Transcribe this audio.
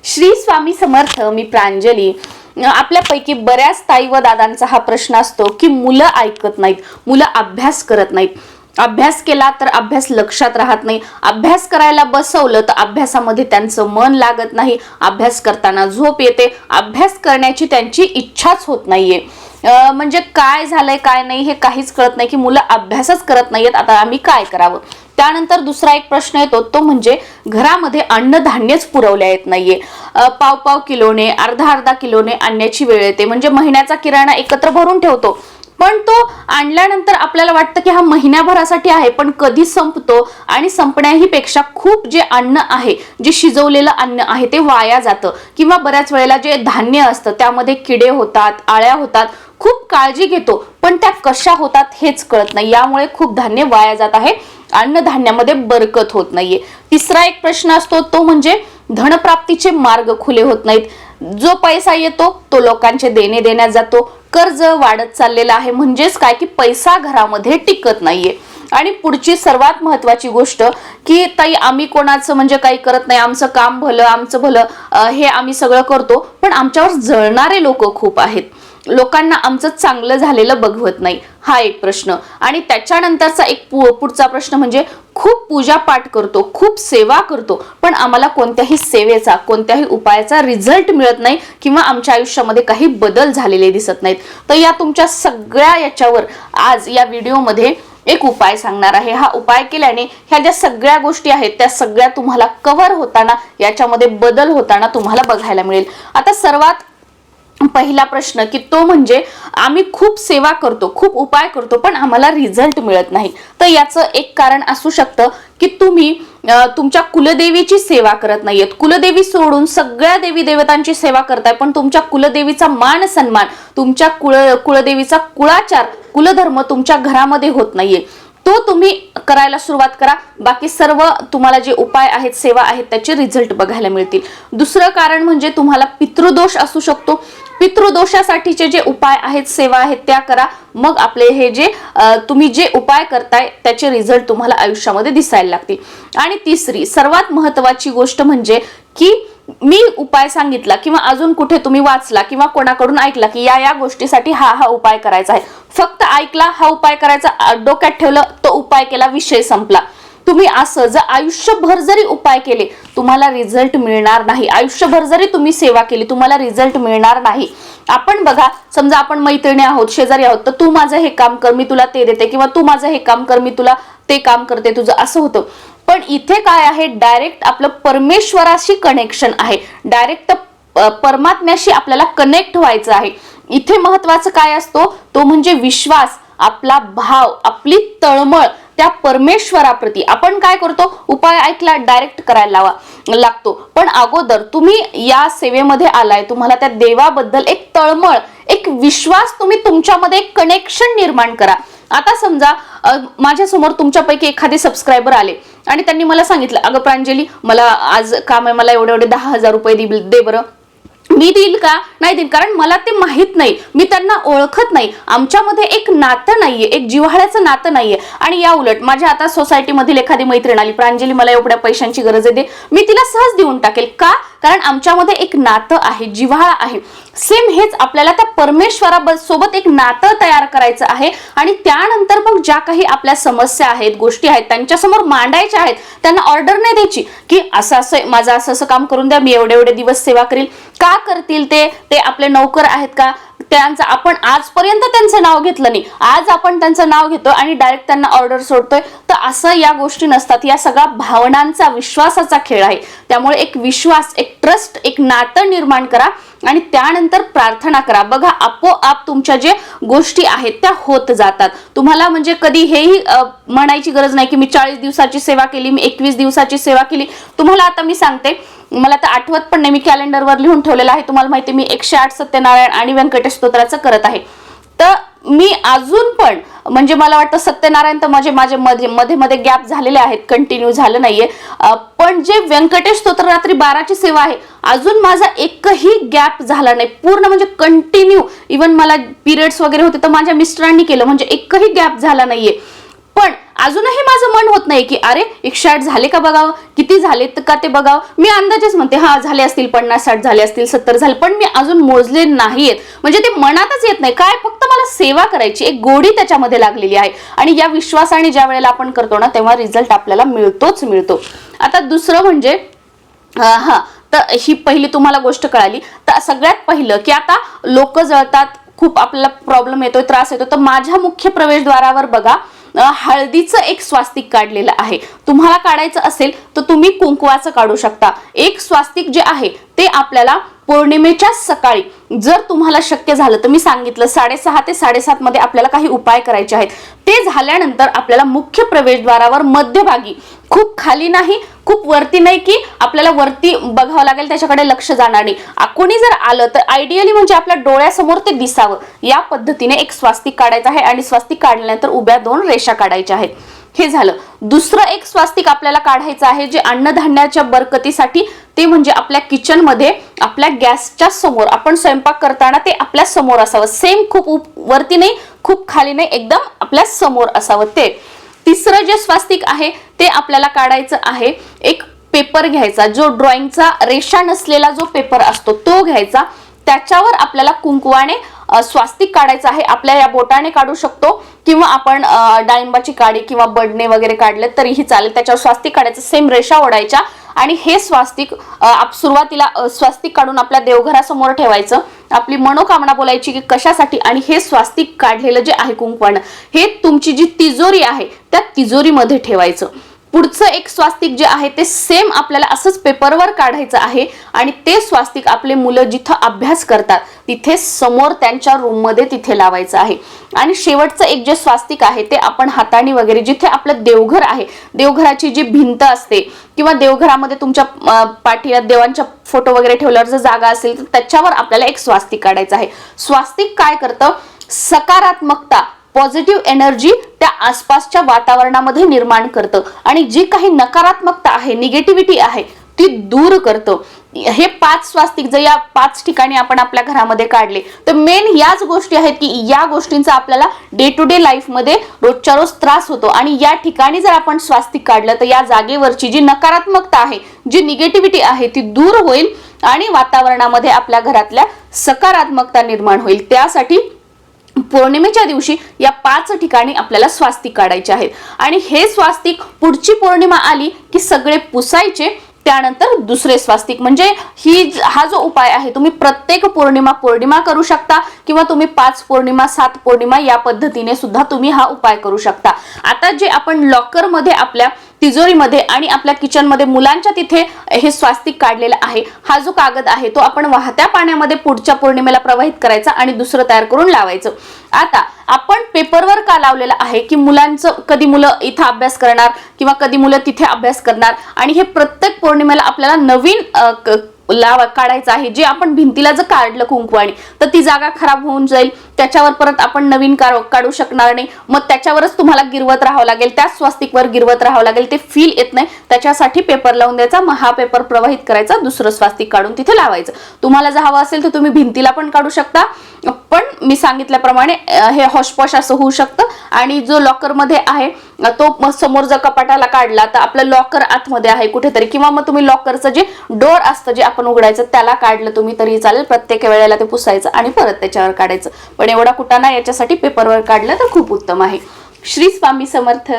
श्री स्वामी समर्थ. मी प्रांजली. आपल्यापैकी बऱ्याच ताई व दादांचा हा प्रश्न असतो की मुलं ऐकत नाहीत, मुलं अभ्यास करत नाहीत. अभ्यास केला तर अभ्यास लक्षात राहत नाही, अभ्यास करायला बसवलं तर अभ्यासामध्ये त्यांचं मन लागत नाही, अभ्यास करताना झोप येते, अभ्यास करण्याची त्यांची इच्छाच होत नाहीये. म्हणजे काय झालंय काय नाही हे काहीच कळत नाही की मुलं अभ्यासच करत नाहीयेत. आता आम्ही काय करावं? त्यानंतर दुसरा एक प्रश्न येतो तो म्हणजे घरामध्ये अन्नधान्यच पुरवल्या येत नाहीये. पाव पाव किलोने, अर्धा अर्धा किलोने आणण्याची वेळ येते. म्हणजे महिन्याचा किराणा एकत्र भरून ठेवतो, पण तो आणल्यानंतर आपल्याला वाटतं की हा महिन्याभरासाठी आहे, पण कधी संपतो आणि संपण्याही पेक्षा खूप जे अन्न आहे, जे शिजवलेलं अन्न आहे ते वाया जातं. किंवा बऱ्याच वेळेला जे धान्य असतं त्यामध्ये किडे होतात, आळ्या होतात. खूप काळजी घेतो पण त्या कशा होतात हेच कळत नाही. यामुळे खूप धान्य वाया जात आहे, अन्नधान्यामध्ये बरकत होत नाहीये. तिसरा एक प्रश्न असतो तो म्हणजे धनप्राप्तीचे मार्ग खुले होत नाहीत. जो पैसा येतो तो लोकांचे देणे देण्यात जातो, कर्ज वाढत चाललेलं आहे. म्हणजेच काय की पैसा घरामध्ये टिकत नाहीये. आणि पुढची सर्वात महत्वाची गोष्ट की ताई आम्ही कोणाचं म्हणजे काही करत नाही, आमचं काम भलं, आमचं भलं हे आम्ही सगळं करतो, पण आमच्यावर जळणारे लोक खूप आहेत. लोकांना आमचं चांगलं झालेलं बघवत नाही. हा एक प्रश्न. आणि त्याच्यानंतरचा एक पुढचा प्रश्न म्हणजे खूप पूजा पाठ करतो, खूप सेवा करतो, पण आम्हाला कोणत्याही सेवेचा, कोणत्याही उपायाचा रिझल्ट मिळत नाही किंवा आमच्या आयुष्यामध्ये काही बदल झालेले दिसत नाहीत. तर या तुमच्या सगळ्या याच्यावर आज या व्हिडिओमध्ये एक उपाय सांगणार आहे. हा उपाय केल्याने ह्या ज्या सगळ्या गोष्टी आहेत त्या सगळ्या तुम्हाला कव्हर होताना, याच्यामध्ये बदल होताना तुम्हाला बघायला मिळेल. आता सर्वात पहिला प्रश्न की तो म्हणजे आम्ही खूप सेवा करतो, खूप उपाय करतो, पण आम्हाला रिझल्ट मिळत नाही. तर याचं एक कारण असू शकतं की तुम्ही तुमच्या कुलदेवीची सेवा करत नाहीयेत. कुलदेवी सोडून सगळ्या देवी देवतांची सेवा करताय, पण तुमच्या कुलदेवीचा मान सन्मान, तुमच्या कुलदेवीचा कुळाचार, कुलधर्म तुमच्या घरामध्ये होत नाहीये. तो तुम्ही करायला सुरुवात करा. बाकी सर्व तुम्हाला जे उपाय आहेत, सेवा आहेत, त्याचे रिझल्ट बघायला मिळतील. दुसरं कारण म्हणजे तुम्हाला पितृदोष असू शकतो. पितृदोषासाठीचे जे उपाय आहेत, सेवा आहेत त्या करा. मग आपले हे जे तुम्ही जे उपाय करताय त्याचे रिझल्ट तुम्हाला आयुष्यामध्ये दिसायला लागतील. आणि तिसरी सर्वात महत्वाची गोष्ट म्हणजे की मी उपाय सांगितला किंवा अजून कुठे तुम्ही वाचला किंवा कोणाकडून ऐकला की या गोष्टीसाठी हा उपाय करायचा आहे, फक्त ऐकला, हा उपाय करायचा, डोक्यात ठेवलं, तो उपाय केला, विषय संपला. तुम्ही असं जर आयुष्यभर जरी उपाय केले तुम्हाला रिझल्ट मिळणार नाही. आयुष्यभर जरी तुम्ही सेवा केली तुम्हाला रिझल्ट मिळणार नाही. आपण बघा, समजा आपण मैत्रिणी आहोत, शेजारी आहोत, तर तू माझं हे काम कर मी तुला ते देते, किंवा तू माझं हे काम कर मी तुला ते काम करते, तुझं असं होतं. पण इथे काय आहे, डायरेक्ट आपलं परमेश्वराशी कनेक्शन आहे, डायरेक्ट परमात्म्याशी आपल्याला कनेक्ट व्हायचं आहे. इथे महत्वाचं काय असतो तो म्हणजे विश्वास, आपला भाव, आपली तळमळ त्या परमेश्वराप्रती. आपण काय करतो, उपाय ऐकला डायरेक्ट करायला लागतो, पण अगोदर तुम्ही या सेवेमध्ये आलाय, तुम्हाला त्या देवाबद्दल एक तळमळ, एक विश्वास, तुम्ही तुमच्यामध्ये एक कनेक्शन निर्माण करा. आता समजा माझ्या समोर तुमच्यापैकी एखादे सबस्क्रायबर आले आणि त्यांनी मला सांगितलं, अगं प्रांजली मला आज काम आहे, मला एवढे 10,000 रुपये दे बरं. मी देईल का? नाही देईल, कारण मला ते माहित नाही, मी त्यांना ओळखत नाही, आमच्यामध्ये एक नातं नाहीये, एक जिव्हाळ्याचं नातं नाहीये. आणि या उलट माझ्या आता सोसायटीमधील एखादी मैत्रीण आली, प्रांजली मला एवढ्या पैशांची गरज आहे, दे, मी तिला सहज देऊन टाकेल. का? कारण आमच्यामध्ये एक नातं आहे, जिव्हाळा आहे. सेम हेच आपल्याला त्या परमेश्वरासोबत एक नातं तयार करायचं आहे. आणि त्यानंतर मग ज्या काही आपल्या समस्या आहेत, गोष्टी आहेत, त्यांच्यासमोर मांडायच्या आहेत. त्यांना ऑर्डर नाही द्यायची की असं माझं असं काम करून द्या, मी एवढे दिवस सेवा करील. का करतील ते आपले नौकर आहेत का? त्यांचं आपण आजपर्यंत त्यांचं नाव घेतलं नाही, आज आपण त्यांचं नाव घेतो आणि डायरेक्ट त्यांना ऑर्डर सोडतोय. तर असं या गोष्टी नसतात. या सगळ्या भावनांचा, विश्वासाचा खेळ आहे. त्यामुळे एक विश्वास, एक ट्रस्ट, एक नातं निर्माण करा आणि त्यानंतर प्रार्थना करा. बघा आपोआप तुमच्या जे गोष्टी आहेत त्या होत जातात. तुम्हाला म्हणजे कधी हेही म्हणायची गरज नाही की मी 40 दिवसाची सेवा केली, मी 21 दिवसाची सेवा केली. तुम्हाला आता मी सांगते, मला तर आठवत पण नाही, मी कॅलेंडरवर लिहून ठेवलेलं आहे. तुम्हाला माहिती, मी 108 सत्यनारायण आणि व्यंकटेश स्तोत्राचं करत आहे. तर मी अजून पण म्हणजे मला वाटतं सत्यनारायण तर माझे मध्ये गॅप झालेले आहेत, कंटिन्यू झालं नाहीये. पण जे व्यंकटेश स्तोत्र रात्री 12ची सेवा आहे, अजून माझा एकही गॅप झाला नाही, पूर्ण म्हणजे कंटिन्यू. इव्हन मला पिरियड्स वगैरे होते तर माझ्या मिस्टरांनी केलं, म्हणजे एकही गॅप झाला नाहीये. पण अजूनही माझं मन होत नाही की अरे 108 झाले का बघावं, किती झाले का ते बघावं. मी अंदाजेच म्हणते हा झाले असतील 50-60 झाले असतील 70 झाले, पण मी अजून मोजले नाहीयेत. म्हणजे ते मनातच येत नाही. काय, फक्त मला सेवा करायची, एक गोडी त्याच्यामध्ये लागलेली आहे. आणि या विश्वासाने ज्या वेळेला आपण करतो ना तेव्हा रिझल्ट आपल्याला मिळतोच मिळतो. आता दुसरं म्हणजे तर ही पहिली तुम्हाला गोष्ट कळाली. तर सगळ्यात पहिलं की आता लोक जळतात, खूप आपल्याला प्रॉब्लेम येतोय, त्रास येतो. तर माझ्या मुख्य प्रवेशद्वारावर बघा हळदीचं एक स्वास्तिक काढलेलं आहे. तुम्हाला काढायचं असेल तर तुम्ही कुंकवाचं काढू शकता. एक स्वास्तिक जे आहे ते आपल्याला पौर्णिमेच्या सकाळी जर तुम्हाला शक्य झालं तर मी सांगितलं 6:30 ते 7:30 मध्ये आपल्याला काही उपाय करायचे आहेत. ते झाल्यानंतर आपल्याला मुख्य प्रवेशद्वारावर मध्यभागी, खूप खाली नाही खूप वरती नाही की आपल्याला वरती बघावं लागेल त्याच्याकडे लक्ष जाणार नाही, कोणी जर आलं तर आयडियली म्हणजे आपल्या डोळ्यासमोर ते दिसावं या पद्धतीने एक स्वास्तिक काढायचं आहे. आणि स्वास्तिक काढल्यानंतर उभ्या 2 रेषा काढायच्या आहेत. हे झालं. दुसरं एक स्वास्तिक आपल्याला काढायचं आहे जे अन्नधान्याच्या बरकतीसाठी, ते म्हणजे आपल्या किचन मध्ये आपल्या गॅसच्या समोर आपण स्वयंपाक करताना ते आपल्या समोर असावं. सेम खूप वरती नाही खूप खाली नाही, एकदम आपल्या समोर असावं ते. तिसरं जे स्वास्तिक आहे ते आपल्याला काढायचं आहे. एक पेपर घ्यायचा, जो ड्रॉइंगचा रेषा नसलेला जो पेपर असतो तो घ्यायचा. त्याच्यावर आपल्याला कुंकवाने स्वास्तिक काढायचं आहे. आपल्या या बोटाने काढू शकतो किंवा आपण डाळिंबाची काडी किंवा बडणे वगैरे काढले तरीही चालेल. त्याच्यावर स्वास्तिक काढायचं, सेम रेषा ओढायच्या आणि हे स्वास्तिक सुरुवातीला स्वास्तिक काढून आपल्या देवघरासमोर ठेवायचं. आपली मनोकामना बोलायची की कशासाठी, आणि हे स्वास्तिक काढलेलं जे आहे कुंकवानं हे तुमची जी तिजोरी आहे त्या तिजोरीमध्ये ठेवायचं. पुढचं एक स्वास्तिक जे आहे ते सेम आपल्याला असंच पेपरवर काढायचं आहे आणि ते स्वास्तिक आपले मुलं जिथं अभ्यास करतात तिथे समोर त्यांच्या रूम मध्ये तिथे लावायचं आहे. आणि शेवटचं एक जे स्वास्तिक आहे ते आपण हाताने वगैरे जिथे आपलं देवघर आहे, देवघराची जी भिंत असते किंवा देवघरामध्ये तुमच्या पाठीला देवांच्या फोटो वगैरे ठेवल्यावर जर जागा असेल तर त्याच्यावर आपल्याला एक स्वास्तिक काढायचं आहे. स्वास्तिक काय करतं, सकारात्मकता, पॉझिटिव्ह एनर्जी त्या आसपासच्या वातावरणामध्ये निर्माण करतं आणि जी काही नकारात्मकता आहे, निगेटिव्हिटी आहे ती दूर करतं. हे 5 स्वास्तिक जर या 5 ठिकाणी आपण आपल्या घरामध्ये काढले तर मेन याच गोष्टी आहेत की या गोष्टींचा आपल्याला डे टू डे लाईफ मध्ये रोजच्या रोज त्रास होतो. आणि या ठिकाणी जर आपण स्वास्तिक काढलं तर या जागेवरची जी नकारात्मकता आहे, जी निगेटिव्हिटी आहे ती दूर होईल आणि वातावरणामध्ये आपल्या घरातल्या सकारात्मकता निर्माण होईल. त्यासाठी पौर्णिमेच्या दिवशी या 5 ठिकाणी आपल्याला स्वास्तिक काढायचे आहेत. आणि हे स्वास्तिक पुढची पौर्णिमा आली की सगळे पुसायचे. त्यानंतर दुसरे स्वास्तिक, म्हणजे हा जो उपाय आहे तुम्ही प्रत्येक पौर्णिमा करू शकता किंवा तुम्ही 5 पौर्णिमा 7 पौर्णिमा या पद्धतीने सुद्धा तुम्ही हा उपाय करू शकता. आता जे आपण लॉकर मध्ये आपल्या तिजोरीमध्ये आणि आपल्या किचन मध्ये मुलांच्या तिथे हे स्वास्तिक काढलेला आहे, हा जो कागद आहे तो आपण वाहत्या पाण्यामध्ये पुढच्या पौर्णिमेला प्रवाहित करायचा आणि दुसरं तयार करून लावायचं. आता आपण पेपरवर का लावलेलं आहे की मुलांचं कधी मुलं इथं अभ्यास करणार किंवा कधी मुलं तिथे अभ्यास करणार आणि हे प्रत्येक पौर्णिमेला आपल्याला नवीन काढायचं आहे. जे आपण भिंतीला जर काढलं कुंकवाने तर ती जागा खराब होऊन जाईल, त्याच्यावर परत आपण नवीन काढू शकणार नाही. मग त्याच्यावरच तुम्हाला गिरवत राहावं लागेल, त्याच स्वास्तिकवर गिरवत राहावं लागेल, ते फील येत नाही. त्याच्यासाठी पेपर लावून द्यायचा, मग हा पेपर प्रवाहित करायचा, दुसरं स्वास्तिक काढून तिथे लावायचं. तुम्हाला जर हवं असेल तर तुम्ही भिंतीला पण काढू शकता, पण मी सांगितल्याप्रमाणे हे हॉशपॉश असं होऊ शकतं. आणि जो लॉकर मध्ये आहे तो समोर जर कपाटाला काढला तर आपलं लॉकर आतमध्ये आहे कुठेतरी, किंवा मग तुम्ही लॉकरचं जे डोर असतं जे आपण उघडायचं त्याला काढलं तुम्ही तरी चालेल. प्रत्येक वेळेला ते पुसायचं आणि परत त्याच्यावर काढायचं, पण एवढा कुटाणा याच्यासाठी पेपरवर काढलं तर खूप उत्तम आहे. श्री स्वामी समर्थ.